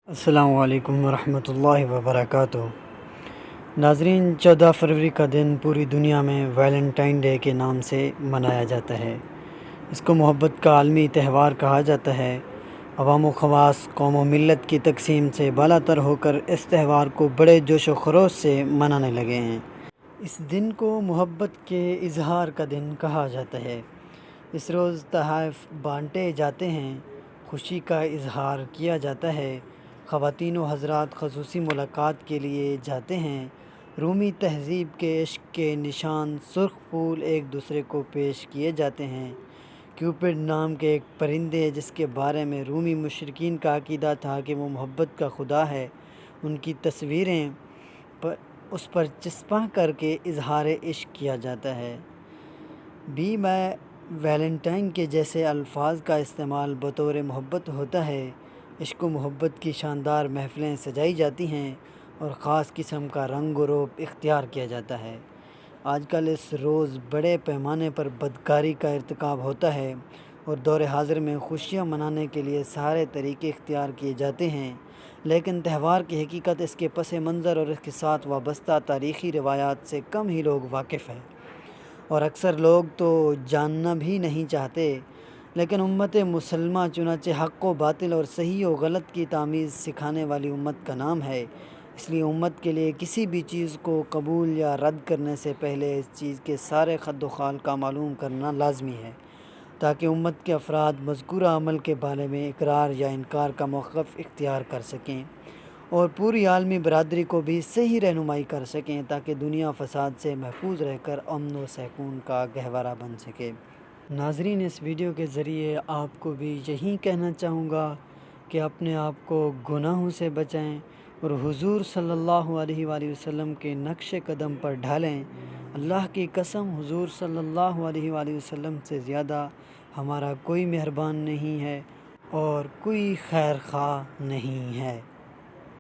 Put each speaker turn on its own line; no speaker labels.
السلام علیکم ورحمۃ اللہ وبرکاتہ۔ ناظرین، 14 فروری کا دن پوری دنیا میں ویلنٹائن ڈے کے نام سے منایا جاتا ہے۔ اس کو محبت کا عالمی تہوار کہا جاتا ہے۔ عوام و خواص، قوم و ملت کی تقسیم سے بالاتر ہو کر اس تہوار کو بڑے جوش و خروش سے منانے لگے ہیں۔ اس دن کو محبت کے اظہار کا دن کہا جاتا ہے۔ اس روز تحائف بانٹے جاتے ہیں، خوشی کا اظہار کیا جاتا ہے۔ خواتین و حضرات خصوصی ملاقات کے لیے جاتے ہیں۔ رومی تہذیب کے عشق کے نشان سرخ پھول ایک دوسرے کو پیش کیے جاتے ہیں۔ کیوپڈ نام کے ایک پرندے جس کے بارے میں رومی مشرکین کا عقیدہ تھا کہ وہ محبت کا خدا ہے، ان کی تصویریں اس پر چسپاں کر کے اظہار عشق کیا جاتا ہے۔ بی مائی ویلنٹائن کے جیسے الفاظ کا استعمال بطور محبت ہوتا ہے۔ عشق و محبت کی شاندار محفلیں سجائی جاتی ہیں اور خاص قسم کا رنگ و روپ اختیار کیا جاتا ہے۔ آج کل اس روز بڑے پیمانے پر بدکاری کا ارتکاب ہوتا ہے اور دور حاضر میں خوشیاں منانے کے لیے سارے طریقے اختیار کیے جاتے ہیں، لیکن تہوار کی حقیقت، اس کے پس منظر اور اس کے ساتھ وابستہ تاریخی روایات سے کم ہی لوگ واقف ہیں، اور اکثر لوگ تو جاننا بھی نہیں چاہتے۔ لیکن امت مسلمہ چنانچہ حق و باطل اور صحیح و غلط کی تمیز سکھانے والی امت کا نام ہے، اس لیے امت کے لیے کسی بھی چیز کو قبول یا رد کرنے سے پہلے اس چیز کے سارے خد و خال کا معلوم کرنا لازمی ہے، تاکہ امت کے افراد مذکورہ عمل کے بارے میں اقرار یا انکار کا موقف اختیار کر سکیں اور پوری عالمی برادری کو بھی صحیح رہنمائی کر سکیں، تاکہ دنیا فساد سے محفوظ رہ کر امن و سکون کا گہوارہ بن سکے۔ ناظرین، اس ویڈیو کے ذریعے آپ کو بھی یہی کہنا چاہوں گا کہ اپنے آپ کو گناہوں سے بچائیں اور حضور صلی اللہ علیہ وآلہ وسلم کے نقش قدم پر ڈھالیں۔ اللہ کی قسم، حضور صلی اللہ علیہ وآلہ وسلم سے زیادہ ہمارا کوئی مہربان نہیں ہے اور کوئی خیر خواہ نہیں ہے۔